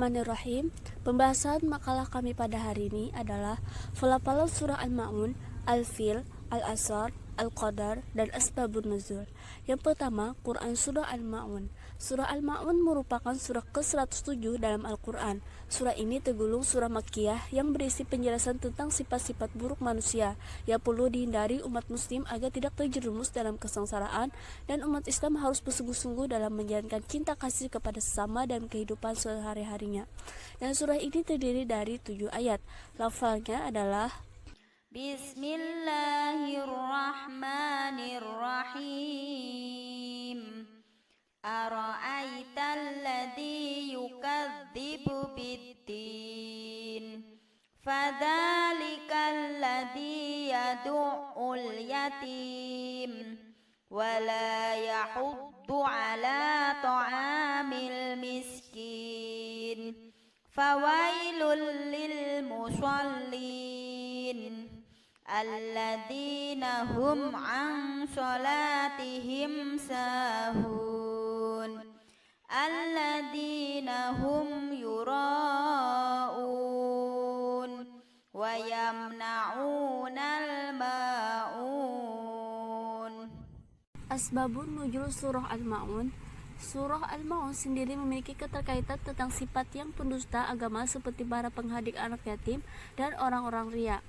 Bismillahirrahmanirrahim. Pembahasan makalah kami pada hari ini adalah pelafalan surah Al-Ma'un, Al-Fil, Al-Asr, Al-Qadar, dan Asbabun Nuzul. Yang pertama, Quran Surah Al-Ma'un. Surah Al-Ma'un merupakan surah ke-107 dalam Al-Quran. Surah ini tergolong surah Makkiyah yang berisi penjelasan tentang sifat-sifat buruk manusia yang perlu dihindari umat muslim agar tidak terjerumus dalam kesengsaraan, dan umat Islam harus bersungguh-sungguh dalam menjalankan cinta kasih kepada sesama dan kehidupan sehari-harinya. Dan surah ini terdiri dari 7 ayat. Lafalnya adalah Bismillahirrahmanirrahim. Ara'aital ladzi yukadzibu biddin, fadzalikal ladzi yad'ul yatim wala yahuddu ala ta'amil miskin, fawailul lil musallin alladzina hum an sholatihim sahun, alladzina hum yura'un wa yamna'unal ma'un. Asbabun Nuzul Surah Al-Ma'un. Surah Al-Ma'un sendiri memiliki keterkaitan tentang sifat yang pendusta agama seperti para penghadik anak yatim dan orang-orang riya.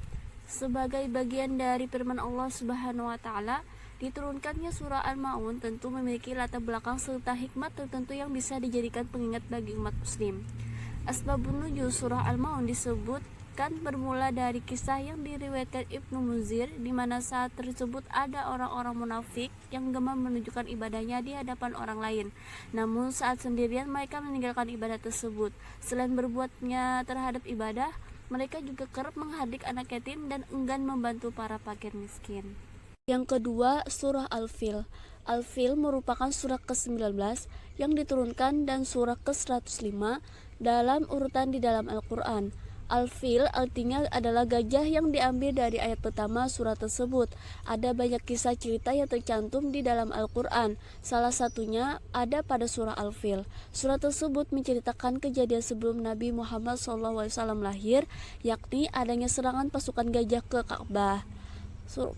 Sebagai bagian dari firman Allah Subhanahu wa taala, diturunkannya surah Al-Ma'un tentu memiliki latar belakang serta hikmat tertentu yang bisa dijadikan pengingat bagi umat muslim. Asbabun Nuzul surah Al-Ma'un disebutkan bermula dari kisah yang diriwayatkan Ibnu Munzir, di mana saat tersebut ada orang-orang munafik yang gemar menunjukkan ibadahnya di hadapan orang lain. Namun saat sendirian mereka meninggalkan ibadah tersebut. Selain berbuatnya terhadap ibadah, mereka juga kerap menghadik anak yatim dan enggan membantu para fakir miskin. Yang kedua, surah Al-Fil. Al-Fil merupakan surah ke-19 yang diturunkan dan surah ke-105 dalam urutan di dalam Al-Quran. Al-Fil artinya adalah gajah yang diambil dari ayat pertama surah tersebut. Ada banyak kisah cerita yang tercantum di dalam Al-Quran. Salah satunya ada pada surah Al-Fil. Surah tersebut menceritakan kejadian sebelum Nabi Muhammad SAW lahir, yakni adanya serangan pasukan gajah ke Ka'bah.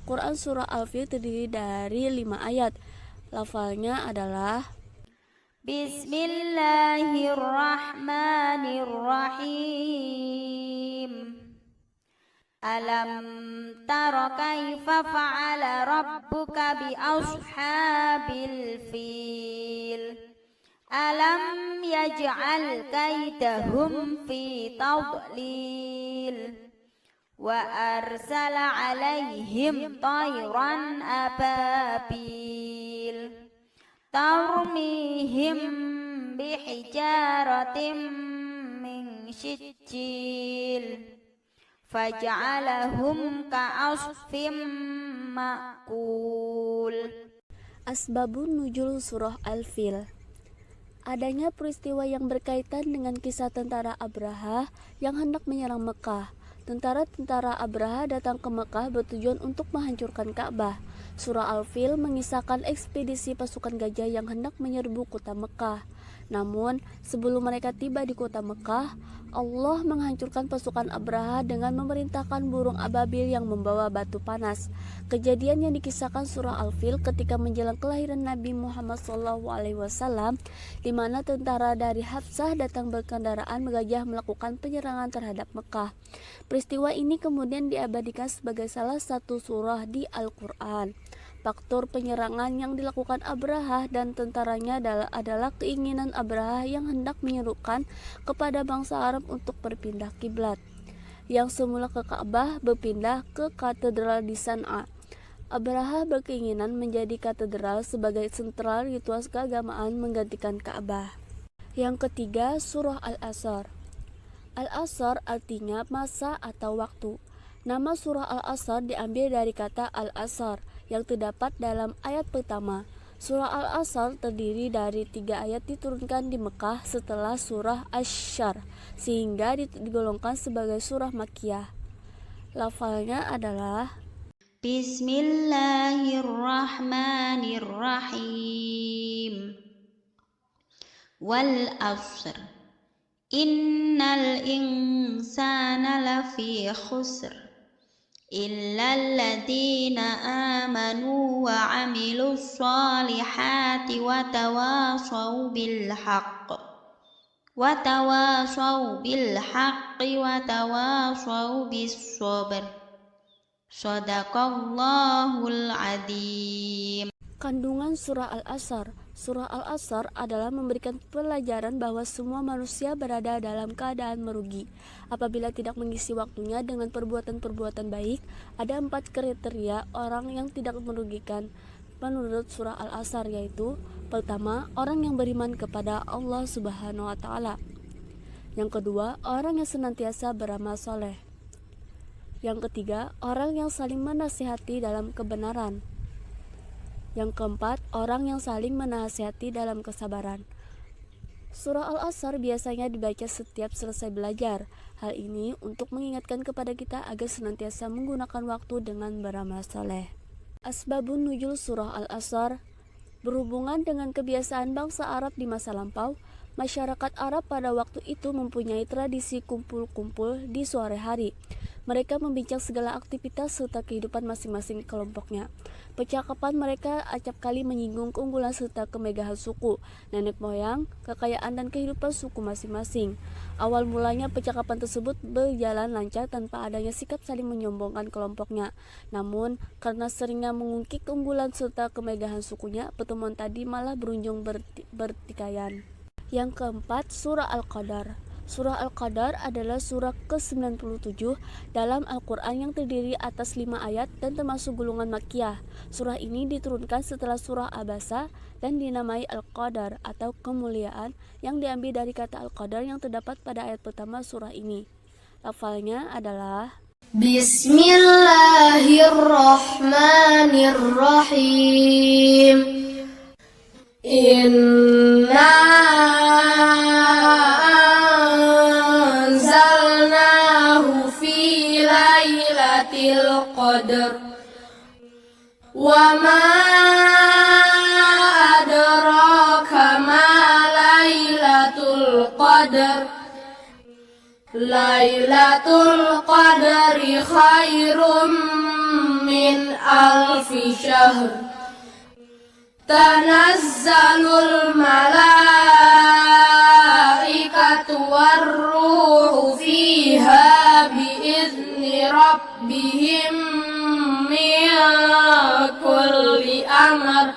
Quran surah Al-Fil terdiri dari 5 ayat. Lafalnya adalah Bismillahirrahmanirrahim. Alam tara kaifa fa'ala rabbuka bi ashabil fil, alam yaj'al kaidahum fi tadlil, wa arsala alaihim tayran ababil tarmihim bihijaratim min sijil, faja'alahum ka'asfim ma'kul. Asbabun Nuzul surah Al-Fil. Adanya peristiwa yang berkaitan dengan kisah tentara Abraha yang hendak menyerang Mekah. Tentara-tentara Abraha datang ke Mekah bertujuan untuk menghancurkan Ka'bah. Surah Al-Fil mengisahkan ekspedisi pasukan gajah yang hendak menyerbu kota Mekah. Namun, sebelum mereka tiba di kota Mekah, Allah menghancurkan pasukan Abraha dengan memerintahkan burung ababil yang membawa batu panas. Kejadian yang dikisahkan surah Al-Fil ketika menjelang kelahiran Nabi Muhammad SAW, di mana tentara dari Habsah datang berkendaraan gajah melakukan penyerangan terhadap Mekah. Peristiwa ini kemudian diabadikan sebagai salah satu surah di Al-Quran. Faktor penyerangan yang dilakukan Abraha dan tentaranya adalah keinginan Abraha yang hendak menyerukan kepada bangsa Arab untuk berpindah kiblat, yang semula ke Ka'bah berpindah ke katedral di San'a. Abraha berkeinginan menjadi katedral sebagai sentral ritual keagamaan menggantikan Ka'bah. Yang ketiga, surah Al-Asr. Al-Asr artinya masa atau waktu. Nama surah Al-Asr diambil dari kata Al-Asr yang terdapat dalam ayat pertama. Surah Al-Asr terdiri dari 3 ayat diturunkan di Mekah setelah surah Asy-Syarr, sehingga digolongkan sebagai surah Makkiyah. Lafalnya adalah Bismillahirrahmanirrahim. Wal asr, Innal insana lafi khusr illal ladzina amanu wa amilus solihati wa tawasaw bil haqq wa tawasaw bis sabr. Shadaqallahul adzim. Kandungan Surah Al-Asr. Surah Al-Asr adalah memberikan pelajaran bahwa semua manusia berada dalam keadaan merugi. Apabila tidak mengisi waktunya dengan perbuatan-perbuatan baik, ada 4 kriteria orang yang tidak merugikan menurut Surah Al-Asr, yaitu: pertama, orang yang beriman kepada Allah Subhanahu wa Ta'ala. Yang kedua, orang yang senantiasa beramal soleh. Yang ketiga, orang yang saling menasihati dalam kebenaran. Yang keempat, orang yang saling menasihati dalam kesabaran. Surah Al-Asr biasanya dibaca setiap selesai belajar. Hal ini untuk mengingatkan kepada kita agar senantiasa menggunakan waktu dengan beramal soleh. Asbabun nuzul Surah Al-Asr berhubungan dengan kebiasaan bangsa Arab di masa lampau. Masyarakat Arab pada waktu itu mempunyai tradisi kumpul-kumpul di sore hari. Mereka membincang segala aktivitas serta kehidupan masing-masing kelompoknya. Percakapan mereka acap kali menyinggung keunggulan serta kemegahan suku, nenek moyang, kekayaan dan kehidupan suku masing-masing. Awal mulanya percakapan tersebut berjalan lancar tanpa adanya sikap saling menyombongkan kelompoknya. Namun, karena seringnya mengungkit keunggulan serta kemegahan sukunya, pertemuan tadi malah berujung bertikaian. Yang keempat, Surah Al-Qadar. Surah Al-Qadar adalah surah ke-97 dalam Al-Quran yang terdiri atas 5 ayat dan termasuk golongan Makkiyah. Surah ini diturunkan setelah surah Abasa dan dinamai Al-Qadar atau kemuliaan, yang diambil dari kata Al-Qadar yang terdapat pada ayat pertama surah ini. Lafalnya adalah Bismillahirrahmanirrahim. Inna anzalnahu fi lailatul qadr wa ma adraka ma lailatul qadr. Lailatul qadri khairum min alfi syahr. Tanazzalul malaikatu warruhu fiha biizni rabbihim min kulli amr.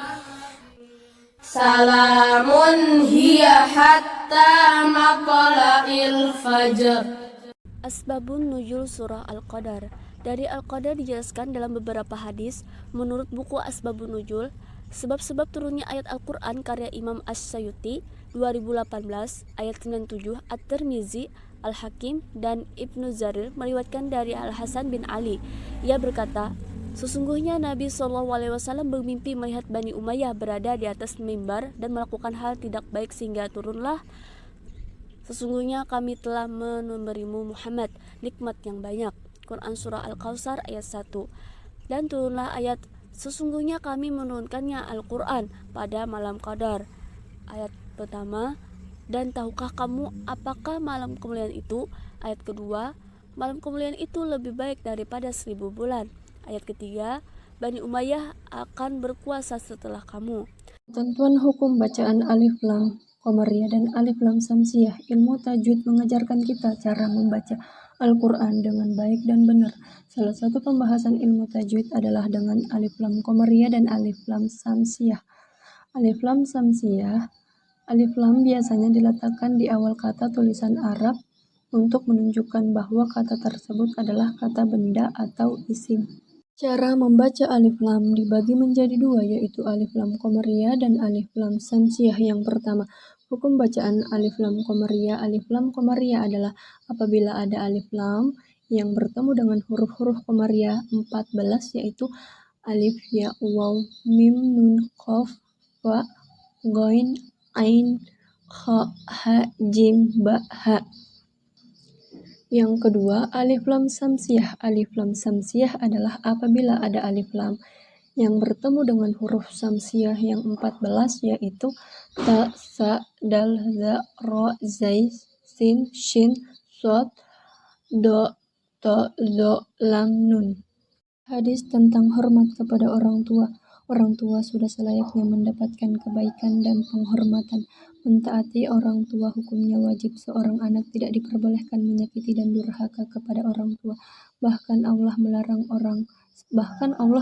Salamun hiya hatta matla'il fajr. Asbabun nuzul Surah Al-Qadar. Dari Al-Qadar dijelaskan dalam beberapa hadis. Menurut buku Asbabun Nuzul, sebab-sebab turunnya ayat Al-Quran karya Imam As-Sayuti 2018 ayat 97, At-Tirmizi, Al-Hakim, dan Ibnu Jarir meriwayatkan dari Al-Hasan bin Ali. Ia berkata, sesungguhnya Nabi SAW bermimpi melihat Bani Umayyah berada di atas mimbar dan melakukan hal tidak baik sehingga turunlah, sesungguhnya kami telah memberimu Muhammad nikmat yang banyak. Quran Surah Al-Kautsar ayat 1. Dan turunlah ayat, sesungguhnya kami menurunkannya Al-Quran pada malam Qadar. Ayat pertama, dan tahukah kamu apakah malam kemuliaan itu? Ayat kedua, malam kemuliaan itu lebih baik daripada 1000 bulan. Ayat ketiga, Bani Umayyah akan berkuasa setelah kamu. Ketentuan hukum bacaan alif lam Qamariyah dan alif lam Samsiyah. Ilmu tajwid mengajarkan kita cara membaca Al-Quran dengan baik dan benar. Salah satu pembahasan ilmu tajwid adalah dengan alif lam Qamariyah dan alif lam Samsiyah. Alif lam Samsiyah. Alif lam biasanya diletakkan di awal kata tulisan Arab untuk menunjukkan bahwa kata tersebut adalah kata benda atau isim. Cara membaca alif lam dibagi menjadi dua, yaitu alif lam Qamariyah dan alif lam Samsiyah. Yang pertama, hukum bacaan alif lam Qamariyah. Alif lam Qamariyah adalah apabila ada alif lam yang bertemu dengan huruf-huruf Qamariyah 14, yaitu alif, ya, waw, mim, nun, qaf, fa, ghain, ain, kha, ha, jim, ba, ha. Yang kedua, alif lam Samsiyah. Alif lam Samsiyah adalah apabila ada alif lam yang bertemu dengan huruf Samsiyah yang 14, yaitu ta, sa, dal, za, ro, zai, sin, shin, shod, do, to, zo, lam, nun. Hadis tentang hormat kepada orang tua. Orang tua sudah selayaknya mendapatkan kebaikan dan penghormatan. Mentaati orang tua hukumnya wajib. Seorang anak tidak diperbolehkan menyakiti dan durhaka kepada orang tua. Bahkan Allah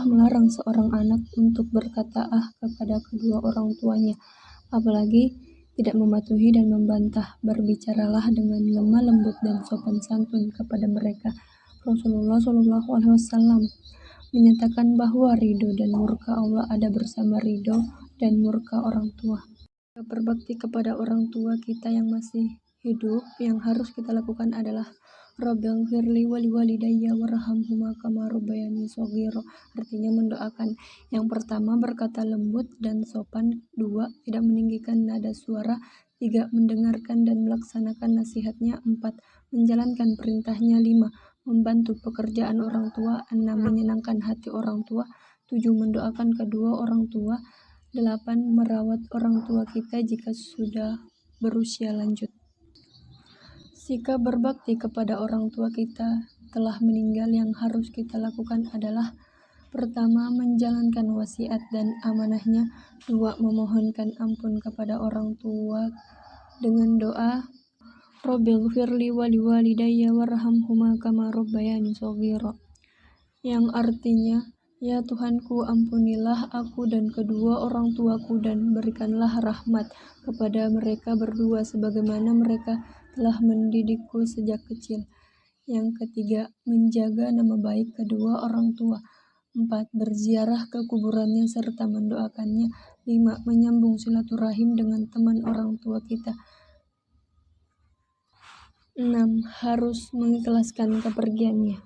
melarang seorang anak untuk berkata kepada kedua orang tuanya, apalagi tidak mematuhi dan membantah. Berbicaralah dengan lemah lembut dan sopan santun kepada mereka. Rasulullah SAW menyatakan bahwa ridho dan murka Allah ada bersama ridho dan murka orang tua. Berbakti kepada orang tua kita yang masih hidup, yang harus kita lakukan adalah Rabbighfirli wali walidayya warhamhuma kama rabbayani shaghira. Artinya mendoakan. Yang pertama, berkata lembut dan sopan. 2, tidak meninggikan nada suara. 3, mendengarkan dan melaksanakan nasihatnya. 4, menjalankan perintahnya. 5, membantu pekerjaan orang tua. 6, menyenangkan hati orang tua. 7, mendoakan kedua orang tua. 8, merawat orang tua kita jika sudah berusia lanjut. Sikap berbakti kepada orang tua kita telah meninggal yang harus kita lakukan adalah: pertama, menjalankan wasiat dan amanahnya. 2, memohonkan ampun kepada orang tua dengan doa Rabbighfirli wali walidayya warhamhuma kama rabbayani shaghira, yang artinya, ya Tuhanku, ampunilah aku dan kedua orang tuaku dan berikanlah rahmat kepada mereka berdua sebagaimana mereka telah mendidikku sejak kecil. Yang ketiga, menjaga nama baik kedua orang tua. 4, berziarah ke kuburannya serta mendoakannya. 5, menyambung silaturahim dengan teman orang tua kita. 6, harus mengikhlaskan kepergiannya.